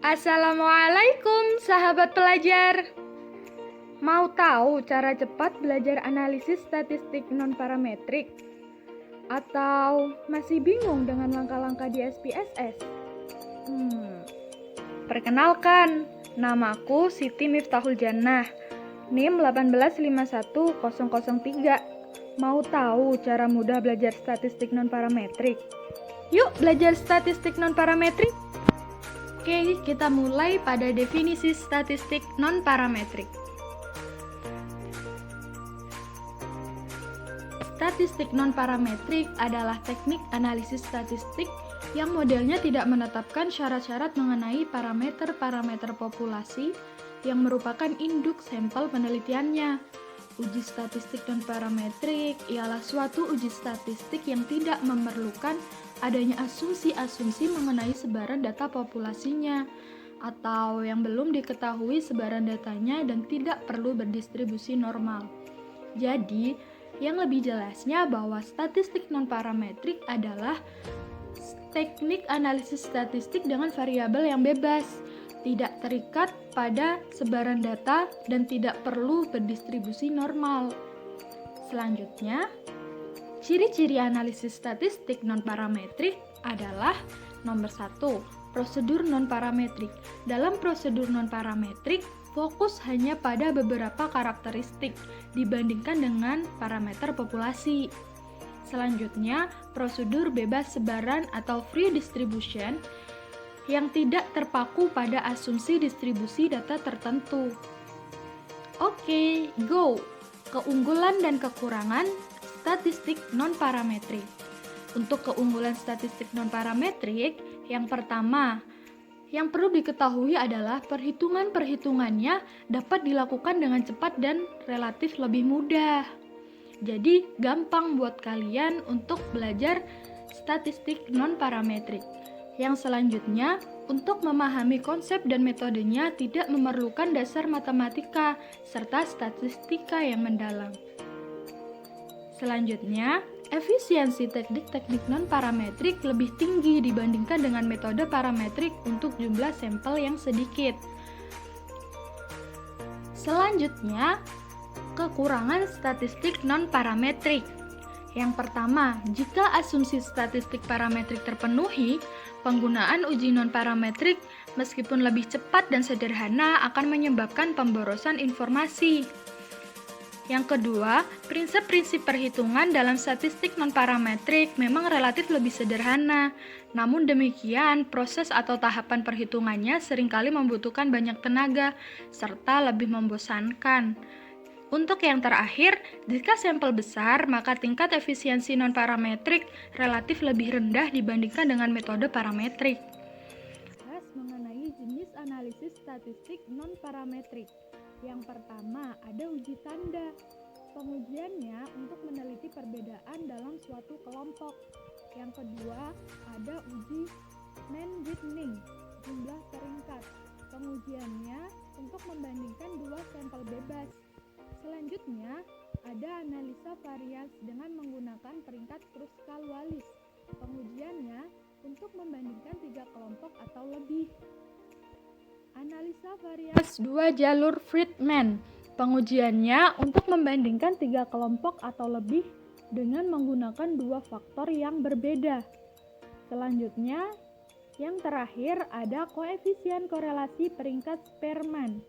Assalamualaikum sahabat pelajar. Mau tahu cara cepat belajar analisis statistik non-parametrik? Atau masih bingung dengan langkah-langkah di SPSS? Perkenalkan, namaku Siti Miftahul Jannah, NIM 1851003. Mau tahu cara mudah belajar statistik non-parametrik? Yuk belajar statistik non-parametrik. Oke, kita mulai pada definisi statistik non-parametrik. Statistik non-parametrik adalah teknik analisis statistik yang modelnya tidak menetapkan syarat-syarat mengenai parameter-parameter populasi yang merupakan induk sampel penelitiannya. Uji statistik non-parametrik ialah suatu uji statistik yang tidak memerlukan adanya asumsi-asumsi mengenai sebaran data populasinya, atau yang belum diketahui sebaran datanya dan tidak perlu berdistribusi normal. Jadi, yang lebih jelasnya bahwa statistik non-parametrik adalah teknik analisis statistik dengan variabel yang bebas, tidak terikat pada sebaran data dan tidak perlu berdistribusi normal. Selanjutnya, ciri-ciri analisis statistik non-parametrik adalah nomor 1, prosedur non-parametrik. Dalam prosedur non-parametrik, fokus hanya pada beberapa karakteristik dibandingkan dengan parameter populasi. Selanjutnya, prosedur bebas sebaran atau free distribution yang tidak terpaku pada asumsi distribusi data tertentu. Oke, go! Keunggulan dan kekurangan statistik non-parametrik. Untuk keunggulan statistik non-parametrik, yang pertama, yang perlu diketahui adalah perhitungan-perhitungannya dapat dilakukan dengan cepat dan relatif lebih mudah. Jadi, gampang buat kalian untuk belajar statistik non-parametrik. Yang selanjutnya, untuk memahami konsep dan metodenya tidak memerlukan dasar matematika serta statistika yang mendalam. Selanjutnya, efisiensi teknik-teknik non-parametrik lebih tinggi dibandingkan dengan metode parametrik untuk jumlah sampel yang sedikit. Selanjutnya, kekurangan statistik non-parametrik. Yang pertama, jika asumsi statistik parametrik terpenuhi, penggunaan uji non-parametrik meskipun lebih cepat dan sederhana akan menyebabkan pemborosan informasi. Yang kedua, prinsip-prinsip perhitungan dalam statistik non-parametrik memang relatif lebih sederhana. Namun demikian, proses atau tahapan perhitungannya seringkali membutuhkan banyak tenaga, serta lebih membosankan. Untuk yang terakhir, jika sampel besar, maka tingkat efisiensi non-parametrik relatif lebih rendah dibandingkan dengan metode parametrik. Bahas mengenai jenis analisis statistik non-parametrik. Yang pertama, ada uji tanda. Pengujiannya untuk meneliti perbedaan dalam suatu kelompok. Yang kedua, ada uji mean-widthing, jumlah peringkat. Pengujiannya untuk membandingkan dua sampel bebas. Selanjutnya, ada analisa varians dengan menggunakan peringkat Kruskal-Wallis. Pengujiannya untuk membandingkan 3 kelompok atau lebih. Analisa varians 2 jalur Friedman. Pengujiannya untuk membandingkan 3 kelompok atau lebih dengan menggunakan 2 faktor yang berbeda. Selanjutnya, yang terakhir ada koefisien korelasi peringkat Spearman.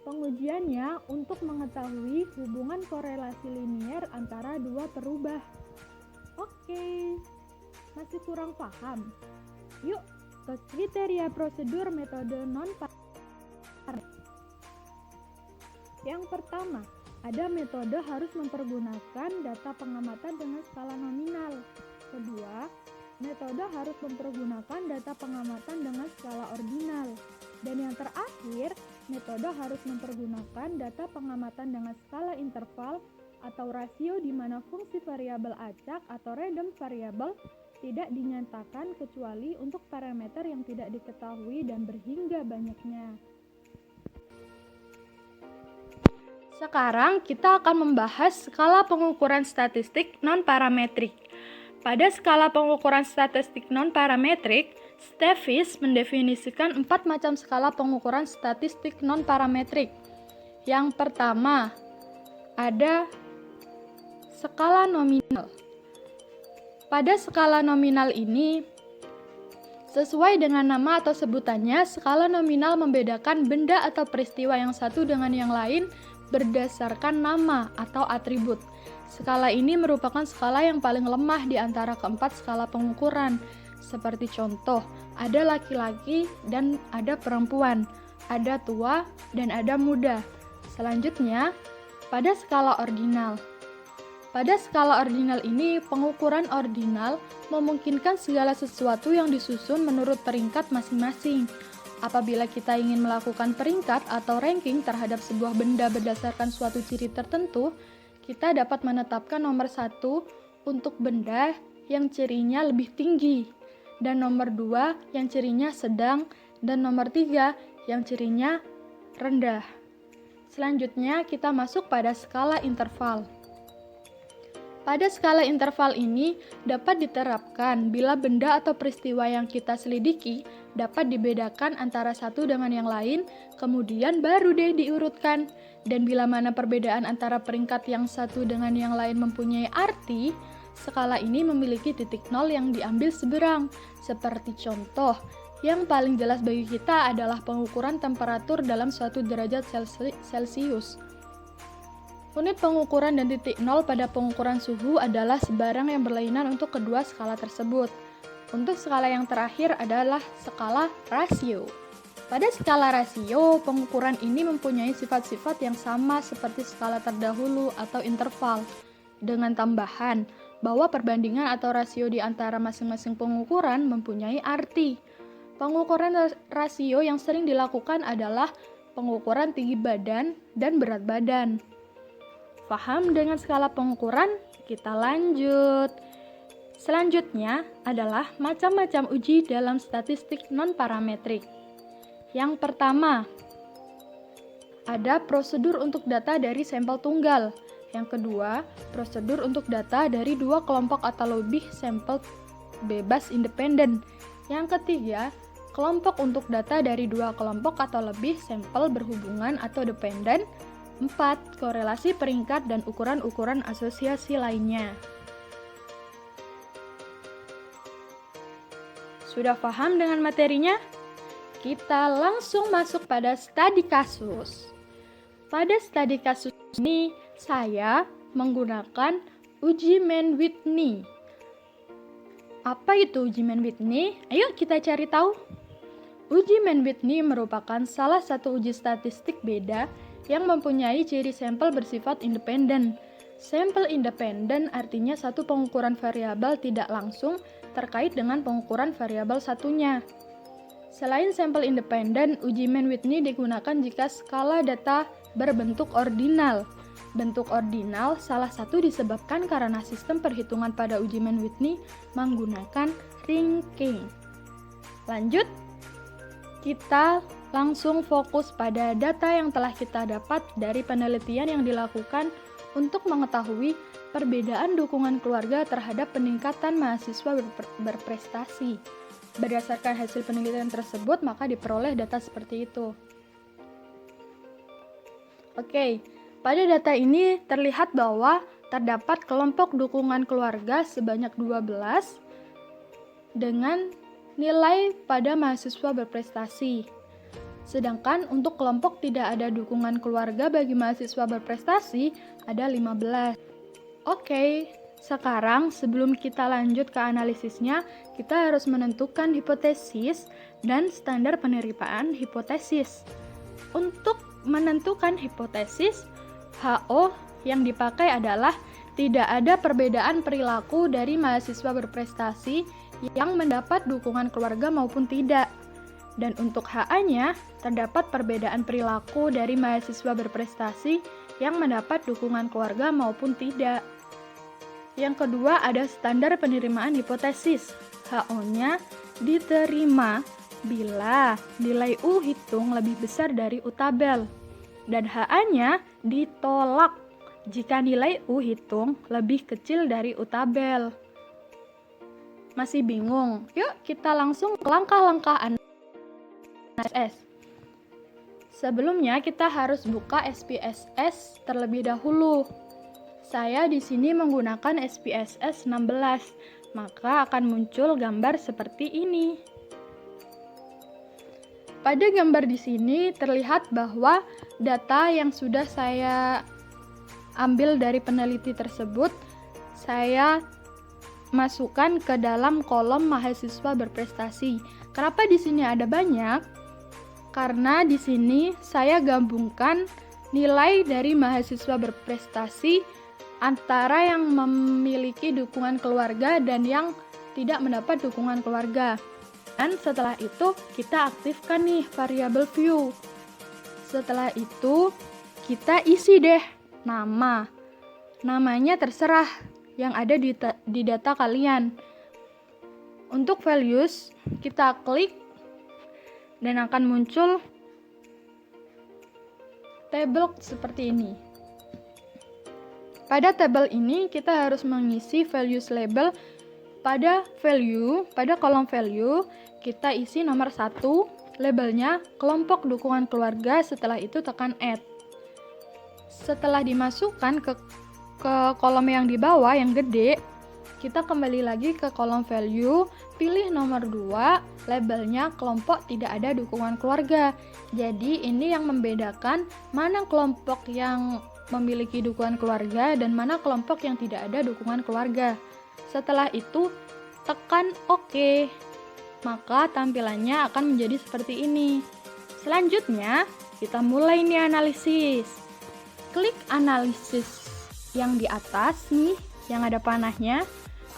Pengujiannya untuk mengetahui hubungan korelasi linier antara dua perubah. Oke, masih kurang paham? Yuk ke kriteria prosedur metode non-parametrik. Yang pertama, ada metode harus mempergunakan data pengamatan dengan skala nominal. Kedua, metode harus mempergunakan data pengamatan dengan skala ordinal. Dan yang terakhir, metode harus mempergunakan data pengamatan dengan skala interval atau rasio di mana fungsi variabel acak atau random variable tidak dinyatakan kecuali untuk parameter yang tidak diketahui dan berhingga banyaknya. Sekarang kita akan membahas skala pengukuran statistik non-parametrik. Pada skala pengukuran statistik non-parametrik, Stephis mendefinisikan 4 macam skala pengukuran statistik non-parametrik. Yang pertama, ada skala nominal. Pada skala nominal ini, sesuai dengan nama atau sebutannya, skala nominal membedakan benda atau peristiwa yang satu dengan yang lain berdasarkan nama atau atribut. Skala ini merupakan skala yang paling lemah di antara keempat skala pengukuran. Seperti contoh, ada laki-laki dan ada perempuan, ada tua dan ada muda. Selanjutnya, pada skala ordinal. Pada skala ordinal ini, pengukuran ordinal memungkinkan segala sesuatu yang disusun menurut peringkat masing-masing. Apabila kita ingin melakukan peringkat atau ranking terhadap sebuah benda berdasarkan suatu ciri tertentu, kita dapat menetapkan nomor 1 untuk benda yang cirinya lebih tinggi, dan nomor 2 yang cirinya sedang, dan nomor 3 yang cirinya rendah. Selanjutnya, kita masuk pada skala interval. Pada skala interval ini dapat diterapkan bila benda atau peristiwa yang kita selidiki dapat dibedakan antara satu dengan yang lain, kemudian baru deh diurutkan. Dan bila mana perbedaan antara peringkat yang satu dengan yang lain mempunyai arti, skala ini memiliki titik nol yang diambil seberang. Seperti contoh, yang paling jelas bagi kita adalah pengukuran temperatur dalam suatu derajat Celcius. Unit pengukuran dan titik nol pada pengukuran suhu adalah sebarang yang berlainan untuk kedua skala tersebut. Untuk skala yang terakhir adalah skala rasio. Pada skala rasio, pengukuran ini mempunyai sifat-sifat yang sama seperti skala terdahulu atau interval, dengan tambahan bahwa perbandingan atau rasio di antara masing-masing pengukuran mempunyai arti. Pengukuran rasio yang sering dilakukan adalah pengukuran tinggi badan dan berat badan. Paham dengan skala pengukuran? Kita lanjut. Selanjutnya adalah macam-macam uji dalam statistik non-parametrik. Yang pertama, ada prosedur untuk data dari sampel tunggal. Yang kedua, prosedur untuk data dari 2 kelompok atau lebih sampel bebas independen. Yang ketiga, kelompok untuk data dari 2 kelompok atau lebih sampel berhubungan atau dependen. 4. Korelasi peringkat dan ukuran-ukuran asosiasi lainnya. Sudah paham dengan materinya? Kita langsung masuk pada studi kasus. Pada studi kasus ini, saya menggunakan uji Mann-Whitney. Apa itu uji Mann-Whitney? Ayo kita cari tahu. Uji Mann-Whitney merupakan salah satu uji statistik beda yang mempunyai ciri sampel bersifat independen. Sampel independen artinya satu pengukuran variabel tidak langsung terkait dengan pengukuran variabel satunya. Selain sampel independen, uji Mann-Whitney digunakan jika skala data berbentuk ordinal. Bentuk ordinal salah satu disebabkan karena sistem perhitungan pada uji Mann-Whitney menggunakan ranking. Lanjut, kita langsung fokus pada data yang telah kita dapat dari penelitian yang dilakukan untuk mengetahui perbedaan dukungan keluarga terhadap peningkatan mahasiswa berprestasi. Berdasarkan hasil penelitian tersebut, maka diperoleh data seperti itu. Oke, pada data ini terlihat bahwa terdapat kelompok dukungan keluarga sebanyak 12 dengan nilai pada mahasiswa berprestasi. Sedangkan untuk kelompok tidak ada dukungan keluarga bagi mahasiswa berprestasi ada 15. Oke, sekarang sebelum kita lanjut ke analisisnya, kita harus menentukan hipotesis dan standar penerimaan hipotesis. Untuk menentukan hipotesis, HO yang dipakai adalah tidak ada perbedaan perilaku dari mahasiswa berprestasi yang mendapat dukungan keluarga maupun tidak. Dan untuk HA-nya, terdapat perbedaan perilaku dari mahasiswa berprestasi yang mendapat dukungan keluarga maupun tidak. Yang kedua ada standar penerimaan hipotesis. HO-nya diterima bila nilai U hitung lebih besar dari U tabel. Dan HA-nya ditolak jika nilai U hitung lebih kecil dari U tabel. Masih bingung? Yuk kita langsung ke langkah-langkah analisis. Sebelumnya kita harus buka SPSS terlebih dahulu. Saya di sini menggunakan SPSS 16, maka akan muncul gambar seperti ini. Pada gambar di sini terlihat bahwa data yang sudah saya ambil dari peneliti tersebut saya masukkan ke dalam kolom mahasiswa berprestasi. Kenapa di sini ada banyak? Karena di sini saya gabungkan nilai dari mahasiswa berprestasi antara yang memiliki dukungan keluarga dan yang tidak mendapat dukungan keluarga. Dan setelah itu kita aktifkan nih variabel view. Setelah itu kita isi deh nama. Namanya terserah yang ada di data kalian. Untuk values kita klik dan akan muncul tabel seperti ini. Pada tabel ini kita harus mengisi values label. Pada kolom value kita isi nomor 1, labelnya kelompok dukungan keluarga, setelah itu tekan add. Setelah dimasukkan ke kolom yang di bawah yang gede, kita kembali lagi ke kolom value, pilih nomor 2, labelnya kelompok tidak ada dukungan keluarga. Jadi ini yang membedakan mana kelompok yang memiliki dukungan keluarga dan mana kelompok yang tidak ada dukungan keluarga. Setelah itu tekan OK, maka tampilannya akan menjadi seperti ini. Selanjutnya kita mulai nih analisis. Klik analisis yang di atas nih, yang ada panahnya.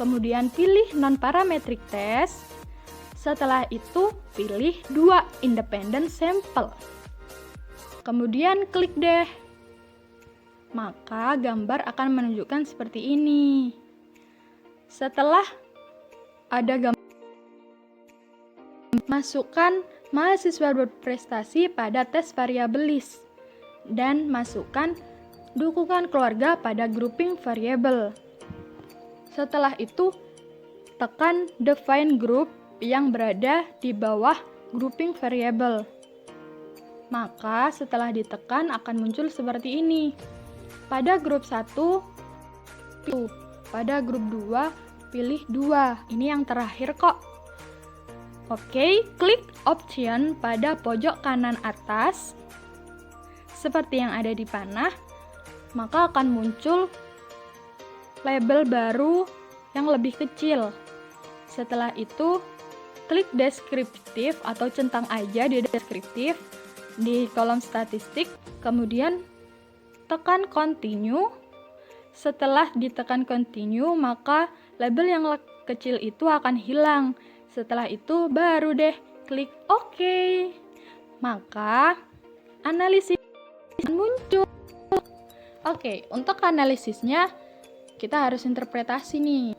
Kemudian pilih non-parametric test. Setelah itu pilih 2 independent sample. Kemudian klik deh. Maka gambar akan menunjukkan seperti ini. Setelah ada gambar, masukkan mahasiswa berprestasi pada tes variabel list dan masukkan dukungan keluarga pada grouping variable. Setelah itu, tekan define group yang berada di bawah grouping variable. Maka setelah ditekan akan muncul seperti ini. Pada grup 1, pada grup 2, pilih 2. Ini yang terakhir kok. Oke, klik option pada pojok kanan atas seperti yang ada di panah. Maka akan muncul label baru yang lebih kecil. Setelah itu, klik deskriptif atau centang aja di deskriptif di kolom statistik, kemudian tekan continue. Setelah ditekan continue, maka label yang kecil itu akan hilang. Setelah itu baru deh klik OK. Maka analisis muncul. Oke, untuk analisisnya kita harus interpretasi nih.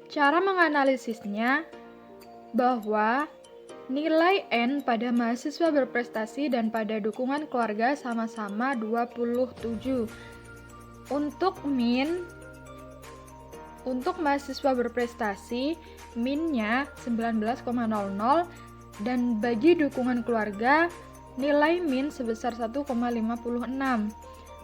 Cara menganalisisnya bahwa nilai N pada mahasiswa berprestasi dan pada dukungan keluarga sama-sama 27. Untuk mahasiswa berprestasi, min-nya 19,00 dan bagi dukungan keluarga, nilai min sebesar 1,56.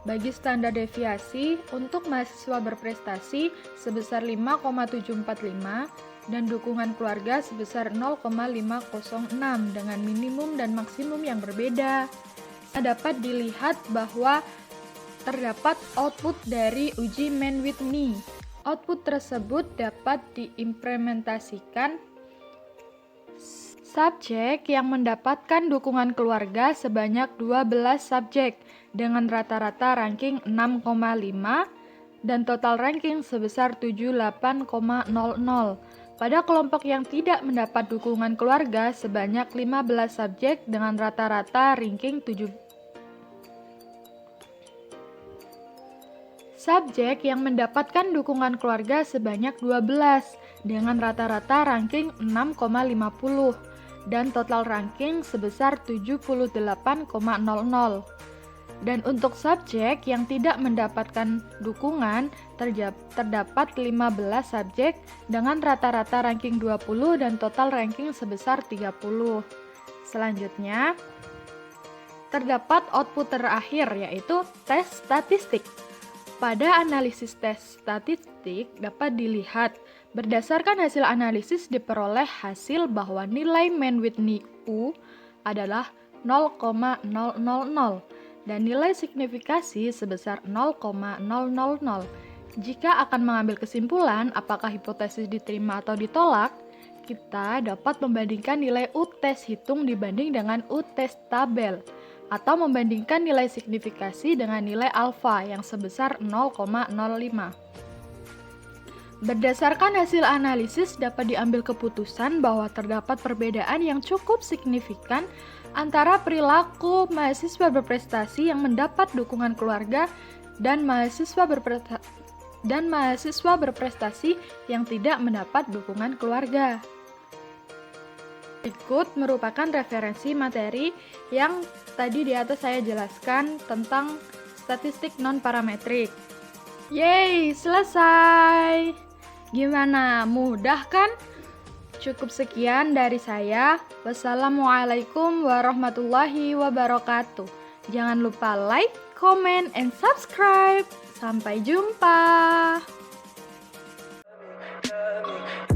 Bagi standar deviasi, untuk mahasiswa berprestasi sebesar 5,745 dan dukungan keluarga sebesar 0,506 dengan minimum dan maksimum yang berbeda. Dapat dilihat bahwa terdapat output dari uji Mann-Whitney. Output tersebut dapat diimplementasikan subjek yang mendapatkan dukungan keluarga sebanyak 12 subjek dengan rata-rata ranking 6,5 dan total ranking sebesar 78,00. Pada kelompok yang tidak mendapat dukungan keluarga sebanyak 15 subjek dengan rata-rata ranking 7. Subjek yang mendapatkan dukungan keluarga sebanyak 12 dengan rata-rata ranking 6,50 dan total ranking sebesar 78,00. Dan untuk subjek yang tidak mendapatkan dukungan, terdapat 15 subjek dengan rata-rata ranking 20 dan total ranking sebesar 30. Selanjutnya, terdapat output terakhir yaitu tes statistik. Pada analisis tes statistik dapat dilihat berdasarkan hasil analisis diperoleh hasil bahwa nilai mean Whitney U adalah 0,000 dan nilai signifikasi sebesar 0,000. Jika akan mengambil kesimpulan apakah hipotesis diterima atau ditolak, kita dapat membandingkan nilai U-tes hitung dibanding dengan U-tes tabel, atau membandingkan nilai signifikasi dengan nilai alfa yang sebesar 0,05. Berdasarkan hasil analisis dapat diambil keputusan bahwa terdapat perbedaan yang cukup signifikan antara perilaku mahasiswa berprestasi yang mendapat dukungan keluarga dan mahasiswa berprestasi yang tidak mendapat dukungan keluarga. Berikut merupakan referensi materi yang tadi di atas saya jelaskan tentang statistik non-parametrik. Yeay, selesai! Gimana? Mudah kan? Cukup sekian dari saya. Wassalamualaikum warahmatullahi wabarakatuh. Jangan lupa like, comment, and subscribe. Sampai jumpa.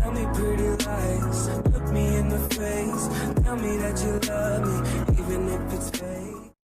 Tell me pretty lies, look me in the face, tell me that you love me, even if it's fake.